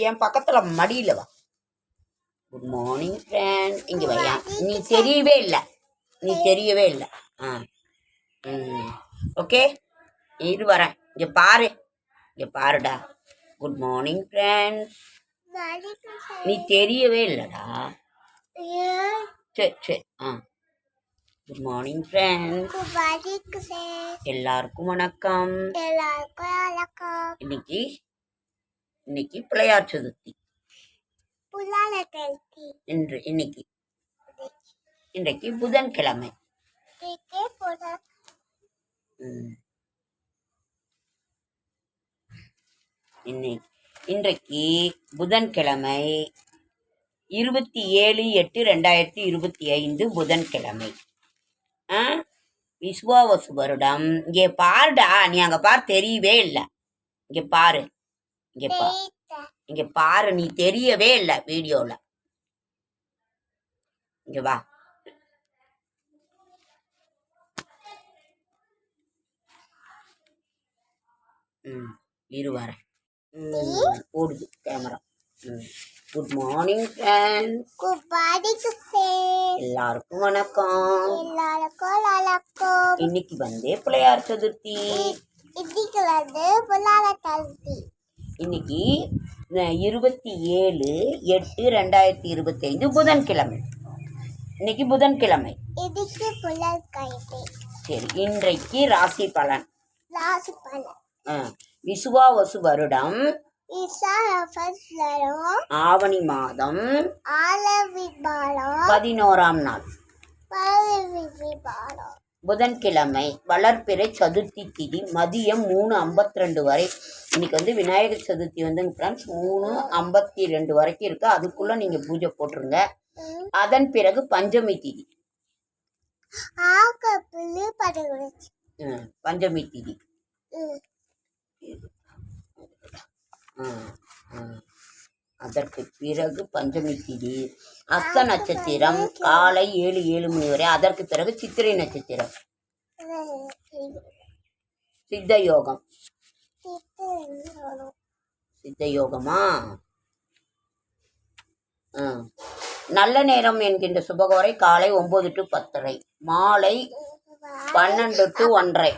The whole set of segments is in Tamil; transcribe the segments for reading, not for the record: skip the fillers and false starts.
என் பக்கத்தில் மடியில் வா. Good morning friend. இங்கே வையா. நீ தெரியவே இல்லை. ஆ ஓகே, இது வரேன். இங்கே பாருடா. Good morning friend. நீ தெரியவே இல்லைடா. சரி. Good morning friend. எல்லாருக்கும் வணக்கம். இன்னைக்கு பிள்ளையார் சதுர்த்தி. இன்றைக்கு புதன்கிழமை. இன்றைக்கு புதன்கிழமை 27/8/2025 புதன்கிழமை. விஸ்வாவசு வருடம். இங்கே பாருடா. நீ அங்கே பாரு, தெரியவே இல்லை. இங்கே பாரு, நீ தெரியவே இல்லை வீடியோவில். இங்கே வா. இரு வரேன். ஓடுது கேமரா. Good morning friends. எல்லாருக்கும் வணக்கம். இன்னைக்கு பிள்ளையார் சதுர்த்தி. இன்னைக்கு 27/8/2025 புதன்கிழமை. இன்னைக்கு புதன்கிழமை. சரி, இன்றைக்கு ராசி பலன். விசுவாவசு வருடம் ஆவணி மாதம் 11ஆம் நாள் புதன்கிழமை. வளர்பிறை சதுர்த்தி திதி மதியம் 3:52 வரை. இன்னைக்கு விநாயகர் சதுர்த்தி ஃப்ரெண்ட்ஸ் 3:52 வரைக்கும் இருக்கு. அதுக்குள்ள நீங்க பூஜை போட்டுருங்க. அதன் பிறகு பஞ்சமி திதி. பஞ்சமி திதி. அதற்கு பிறகு பஞ்சமி திதி. அஸ்த நட்சத்திரம் காலை 7 மணி வரை. அதற்கு பிறகு சித்திரை நட்சத்திரம். சித்த யோகமா? நல்ல நேரம் என்கின்ற சுபகோரை காலை 9 to 10:30, மாலை 12 to 1:30.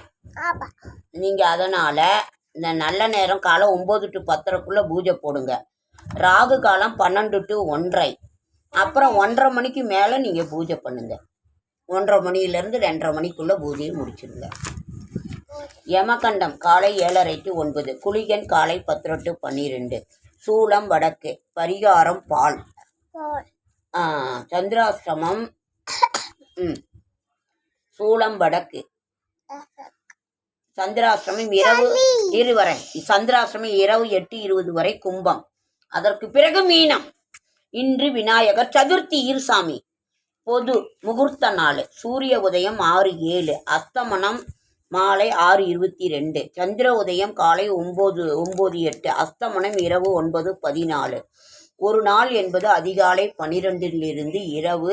நீங்க அதனால இந்த நல்ல நேரம் காலை 9 to 10:30 பூஜை போடுங்க. ராகு காலம் 12 to 1:30. அப்புறம் 1:30 மணிக்கு மேலே நீங்கள் பூஜை பண்ணுங்க. 1:30 மணியிலேருந்து 2:30 மணிக்குள்ளே பூஜையை முடிச்சிடுங்க. யமகண்டம் காலை 7:30 to 9. குளிகன் காலை 10 to 12. சூலம் வடக்கு. பரிகாரம் பால். சந்திராஷ்டமம் சூலம் வடக்கு. சந்திராஷ்டமம் இரவு 8:20 வரை கும்பம். அதற்கு பிறகு மீனம். இன்று விநாயகர் சதுர்த்தி. ஈர்சாமி. பொது முகூர்த்த நாள். சூரிய உதயம் 6:07. அஸ்தமனம் மாலை 6:22. சந்திர உதயம் காலை 9:08. அஸ்தமனம் இரவு 9:14. ஒரு நாள் என்பது அதிகாலை 12 இரவு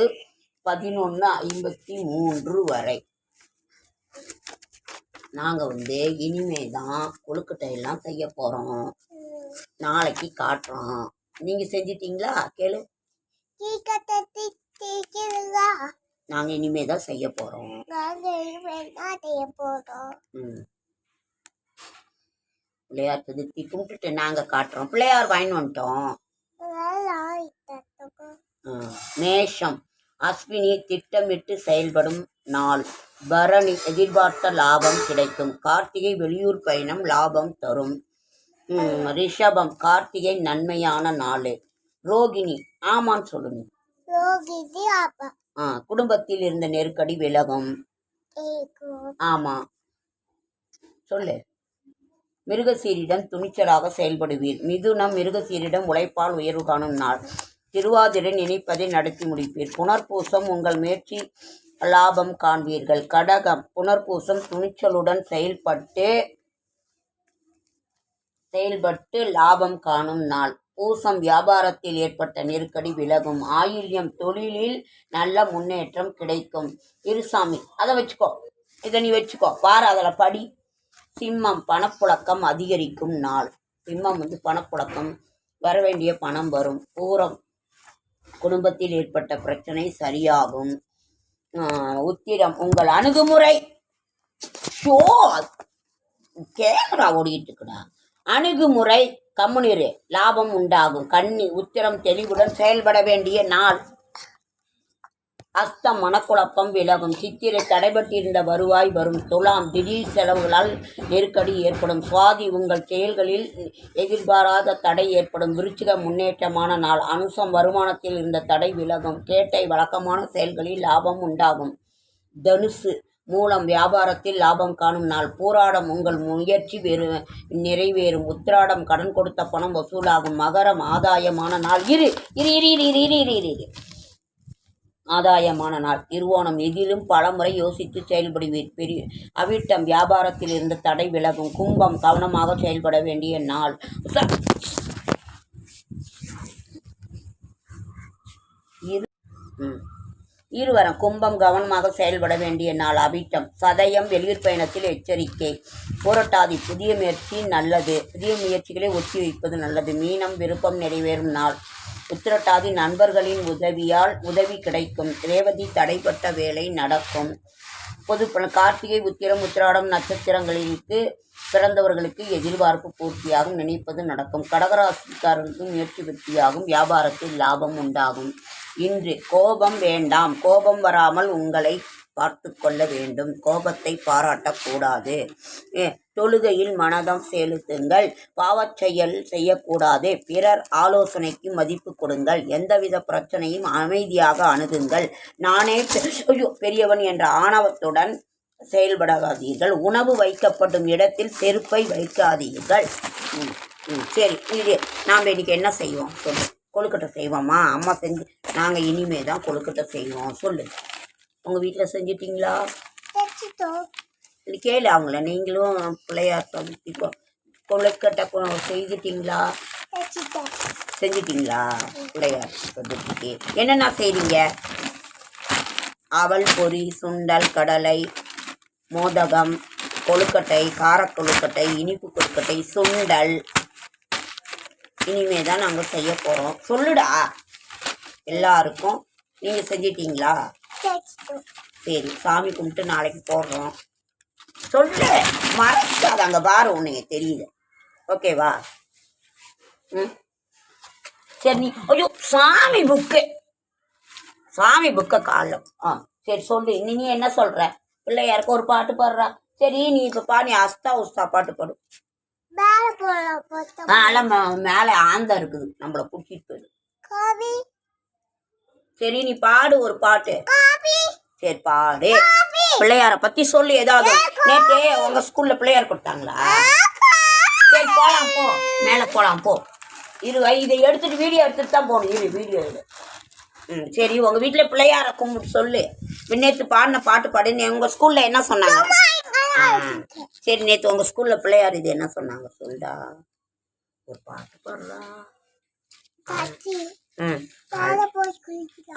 11:53 வரை. நாங்கள் இனிமேதான் கொழுக்கட்டையெல்லாம் செய்ய போகிறோம். நாளைக்கு காட்டுறோம். நீங்கள் செஞ்சிட்டீங்களா? கேளு. நாங்கள் இனிமேதான் செய்ய போகிறோம். பிள்ளையார் சதுர்த்தி கும்பிட்டுட்டு நாங்கள் காட்டுறோம். பிள்ளையார் வாங்கிட்டு வந்துட்டோம். மேஷம். அஸ்வினி திட்டமிட்டு செயல்படும் நாள். பரணி எதிர்பார்த்த லாபம் கிடைக்கும். கார்த்திகை வெளியூர் பயணம் லாபம் தரும். ரிஷபம் கார்த்திகை நன்மையான நாள். ரோகிணி ஆமான்னு சொல்லுங்க. குடும்பத்தில் இருந்த நெருக்கடி விலகும். ஆமா சொல்லு. மிருகசீரிடம் துணிச்சலாக செயல்படுவீர். மிதுனம் மிருகசீரிடம் உழைப்பால் உயர்வு காணும் நாள். திருவாதிரை நினைப்பதை நடத்தி முடிப்பீர். புனர்பூசம் உங்கள் முயற்சி லாபம் காண்பீர்கள். கடகம் புனர்பூசம் துணிச்சலுடன் செயல்பட்டு லாபம் காணும் நாள். பூசம் வியாபாரத்தில் ஏற்பட்ட நெருக்கடி விலகும். ஆயில்யம் தொழிலில் நல்ல முன்னேற்றம் கிடைக்கும். இருசாமி அதை வச்சுக்கோ, இதை நீ வச்சுக்கோ, பாரு அதில் படி. சிம்மம் பணப்புழக்கம் அதிகரிக்கும் நாள். சிம்மம் வந்து பணப்புழக்கம், வர வேண்டிய பணம் வரும். பூரம் குடும்பத்தில் ஏற்பட்ட பிரச்சனை சரியாகும். உத்திரம் உங்கள் அணுகுமுறை ஷோ கேமரா ஓடிட்டு இருக்குடா. அணுகுமுறை கம்முனிரு, லாபம் உண்டாகும். கன்னி உத்திரம் தெளிவுடன் செயல்பட வேண்டிய நாள். அஸ்தம் மனக்குழப்பம் விலகும். சித்திரை தடைபட்டிருந்த வருவாய் வரும். துலாம் திடீர் செலவுகளால் நெருக்கடி ஏற்படும். சுவாதி உங்கள் செயல்களில் எதிர்பாராத தடை ஏற்படும். விருச்சிகம் முன்னேற்றமான நாள். அனுசம் வருமானத்தில் இருந்த தடை விலகும். கேட்டை வழக்கமான செயல்களில் லாபம் உண்டாகும். தனுசு மூலம் வியாபாரத்தில் லாபம் காணும் நாள். போராடம் உங்கள் முயற்சி நிறைவேறும். உத்திராடம் கடன் கொடுத்த பணம் வசூலாகும். மகரம் ஆதாயமான நாள். ஆதாயமான நாள். திருவோணம் எதிலும் பலமுறை யோசித்து செயல்படுவீர். பெரிய அவிட்டம் வியாபாரத்தில் இருந்த தடை விலகும். கும்பம் கவனமாக செயல்பட வேண்டிய நாள். இருவரம் கும்பம் கவனமாக செயல்பட வேண்டிய நாள். அவிட்டம் சதயம் வெளியூர் பயணத்தில் எச்சரிக்கை. புரட்டாதி புதிய முயற்சி நல்லது. புதிய முயற்சிகளை ஒத்தி வைப்பது நல்லது. மீனம் விருப்பம் நிறைவேறும் நாள். உத்திரட்டாதி நண்பர்களின் உதவியால் உதவி கிடைக்கும். ரேவதி தடைப்பட்ட வேலை நடக்கும். பொது கார்த்திகை உத்திரம் உத்திராடம் நட்சத்திரங்களுக்கு பிறந்தவர்களுக்கு எதிர்பார்ப்பு பூர்த்தியாகும். நினைப்பது நடக்கும். கடகராசிக்காரர்களுக்கு முயற்சி வெற்றியாகும். வியாபாரத்தில் லாபம் உண்டாகும். இன்று கோபம் வேண்டாம். கோபம் வராமல் உங்களை பார்த்து கொள்ள வேண்டும். கோபத்தை பாராட்டக்கூடாது. தொழுகையில் மனதம் செலுத்துங்கள். பாவச் செயல் செய்யக்கூடாது. பிறர் ஆலோசனைக்கு மதிப்பு கொடுங்கள். எந்தவித பிரச்சனையும் அமைதியாக அணுகுங்கள். நானே பெரியவன் என்ற ஆணவத்துடன் செயல்படாதீர்கள். உணவு வைக்கப்படும் இடத்தில் செருப்பை வைக்காதீர்கள். சரி, இது நாம் இன்னைக்கு என்ன செய்வோம் சொல்லு. கொழுக்கட்டை செய்வோமா? அம்மா செஞ்சு நாங்கள் இனிமே தான் கொழுக்கட்டை செய்வோம். சொல்லு, உங்கள் வீட்டில் செஞ்சிட்டிங்களா? கேளு அவங்கள. நீங்களும் பிள்ளையார் சதுர்த்தி கொழுக்கட்டை செய்துட்டிங்களா? செஞ்சிட்டிங்களா? பிள்ளையார் சதுர்த்திக்கு என்னென்ன செய்றீங்க? அவல் பொரி, சுண்டல், கடலை, மோதகம், கொழுக்கட்டை, காரக்கொழுக்கட்டை, இனிப்பு கொழுக்கட்டை, சுண்டல் இனிமே தான் நாங்கள் செய்ய போகிறோம். சொல்லுடா எல்லாருக்கும். நீங்கள் செஞ்சிட்டிங்களா? சரி, சாமி கும்பிட்டு நாளைக்கு போடுறோம். சொல்லு, மறைக்காத. அங்கே பாரு, உன்னைய தெரியுது. ஓகேவா? சரி, நீ ஐயோ சாமி புக்கை காலம். சரி சொல்லு, நீ என்ன சொல்கிற? பிள்ளையாருக்கு ஒரு பாட்டு பாடுறா. சரி, நீ இப்போ நீ அஸ்தா உஸ்தா பாட்டு பாடு. மேலே ஆந்தம் இருக்குது, நம்மளை பிடிச்சிட்டு போயிடு. சரி, நீ பாடு ஒரு பாட்டு. சரி பாடு. பிள்ளையார பத்தி சொல்லு ஏதாவது. நேற்று உங்க ஸ்கூல்ல பிள்ளையார் கொடுத்தாங்களா? சரி போலாம், போ மேலே போலாம், போ. இதை எடுத்துட்டு வீடியோ எடுத்துட்டு தான் போகணும். வீடியோ இது. சரி, உங்க வீட்டில் பிள்ளையார கும்பிட்டு சொல்லு. நேற்று பாடின பாட்டு பாடு. உங்க ஸ்கூல்ல என்ன சொன்னாங்க? சரி, நேற்று உங்க ஸ்கூல்ல பிள்ளையார் இது என்ன சொன்னாங்க? சொல்டா, ஒரு பாட்டு பாடுறா.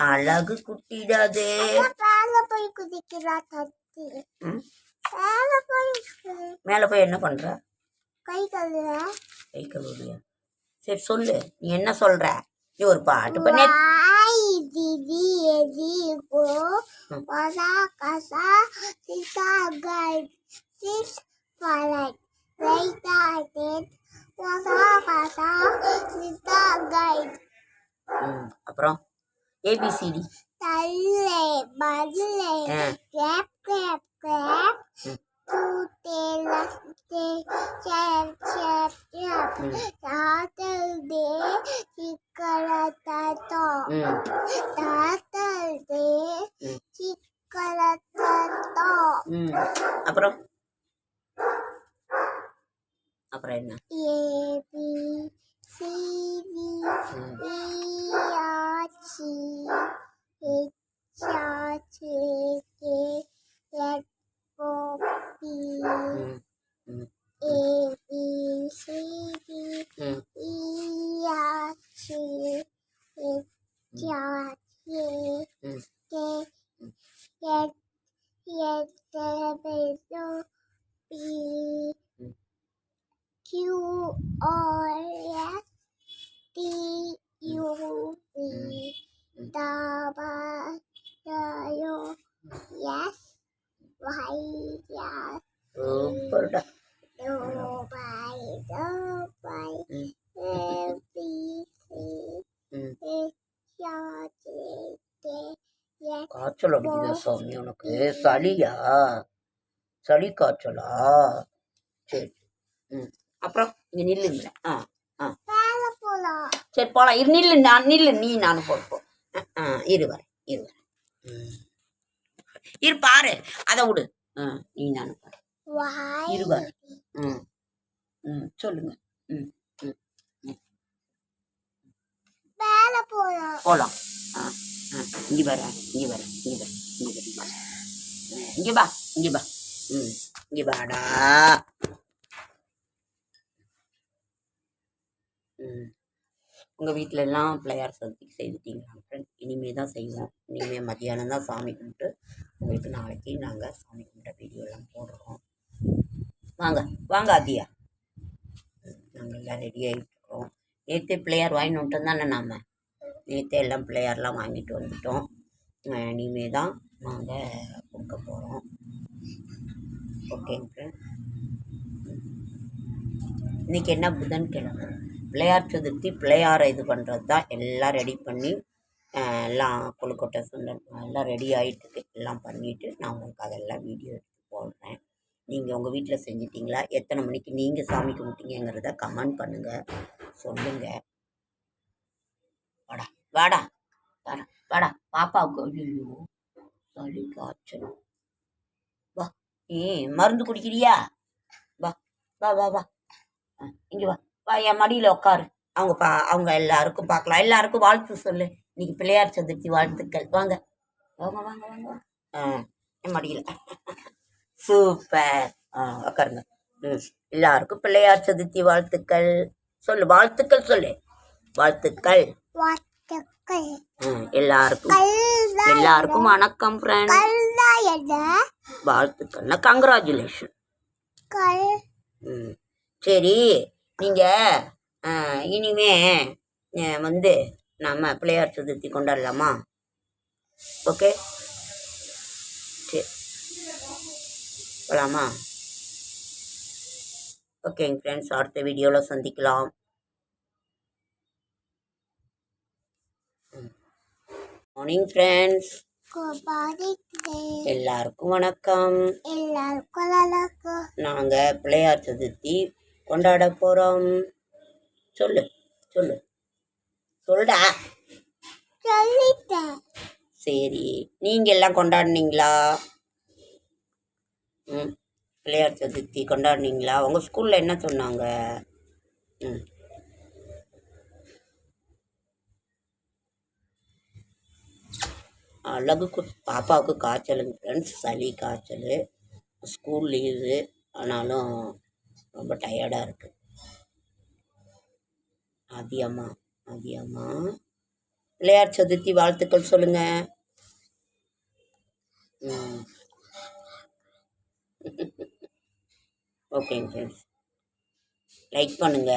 அழகு குட்டிடாதே. மேல போய் என்ன பண்ற? கை கழுவுறியா? சரி சொல்லு, நீ என்ன சொல்ற? நீ ஒரு பாட்டு பண்ண. அப்புறம் ஏபிசிடி. அப்புறம் அப்புறம் என்ன? சூப்பர்டா. காய்ச்சல் அடிக்குதா சாமி உனக்கு? சளியா? சளி காய்ச்சலா? சரி. அப்புறம் இங்கே நில்லுங்க. சரி போகலாம். நில்லு, நில்லு, நீ நானும் போப்போம். இரு வரேன். இரு பாரு, அதை விடு. நீ நானும் பாரு. இரு பாரு. சொல்லுங்க. போலாம். இங்க வர. இங்க வா. இங்க வாடா. உங்க வீட்டில எல்லாம் பிள்ளையார் சதுர்த்திக்கு செய்துட்டீங்களா ஃப்ரெண்ட்? இனிமே தான் செய்வோம். இனிமே மத்தியானம் தான் சாமி கும்பிட்டு உங்களுக்கு நாளைக்கு நாங்கள் சாமி கும்பிட்ட வீடியோலாம் போடுறோம். வாங்க அதியா. நாங்கள் எல்லாம் ரெடி ஆகிட்டுருக்கோம். நேற்று பிள்ளையார் வாங்கிட்டு வந்துட்டோம் தானே நாம். நேற்று எல்லாம் பிள்ளையார்லாம் வாங்கிட்டு வந்துட்டோம். இனிமே தான் நாங்கள் கொடுக்க போகிறோம். ஓகேங்க ஃப்ரெண்ட். இன்றைக்கி என்ன புதன்கிழமை. பிள்ளையார் சதுர்த்தி பிள்ளையாரை இது பண்ணுறது தான். எல்லாம் ரெடி பண்ணி எல்லாம் கொழுக்கட்டை சுண்டல் எல்லாம் ரெடி ஆகிட்டுருக்கு. எல்லாம் பண்ணிவிட்டு நான் உங்களுக்கு அதெல்லாம் வீடியோ எடுத்து போடுறேன். நீங்கள் உங்கள் வீட்டில் செஞ்சிட்டிங்களா? எத்தனை மணிக்கு நீங்கள் சாமி கும்பிட்டீங்கிறத கமெண்ட் பண்ணுங்கள், சொல்லுங்கள். வாடா பாப்பாவுக்கு ஐயோ சளி காய்ச்சல். வா, மருந்து குடிக்கிறியா? வா இங்கே வா என் மடியில் உட்காரு. அவங்க எல்லாருக்கும் பார்க்கலாம். எல்லாருக்கும் வாழ்த்து சொல்லு. இன்னைக்கு பிள்ளையார் சதுர்த்தி வாழ்த்துக்கள். வாங்க என் மடியில். சூப்பர். உட்காருங்க. எல்லாருக்கும் பிள்ளையார் சதுர்த்தி வாழ்த்துக்கள் சொல்லு. வாழ்த்துக்கள் சொல்லு. வாழ்த்துக்கள். எல்லாருக்கும் வணக்கம் ஃப்ரெண்ட். வாழ்த்துக்கள்னா கங்க்ராச்சுலேஷன். சரி, நீங்கள் இனிமே நம்ம பிள்ளையார் சதுர்த்தி கொண்டாடலாமா? ஓகே, சரி போகலாமா? ஓகேங்க ஃப்ரெண்ட்ஸ், அடுத்த வீடியோவில் சந்திக்கலாம். Morning friends. எல்லாருக்கும் வணக்கம். நாங்கள் பிள்ளையார் சதுர்த்தி கொண்டாட போகிறோம். சொல்லுடா. சரி, நீங்கள் எல்லாம் கொண்டாடினீங்களா? பிள்ளையார் சதுர்த்தி கொண்டாடினீங்களா? உங்கள் ஸ்கூலில் என்ன சொன்னாங்க? பாப்பாவுக்கு காய்ச்சலுங்க ஃப்ரெண்ட்ஸ். சளி காய்ச்சல். ஸ்கூல் லீவு, ஆனாலும் ரொம்ப டயர்டாக இருக்குது. அதியம்மா பிள்ளையார் சதுர்த்தி வாழ்த்துக்கள் சொல்லுங்க. ஓகேங்க ஃப்ரெண்ட்ஸ், லைக் பண்ணுங்க.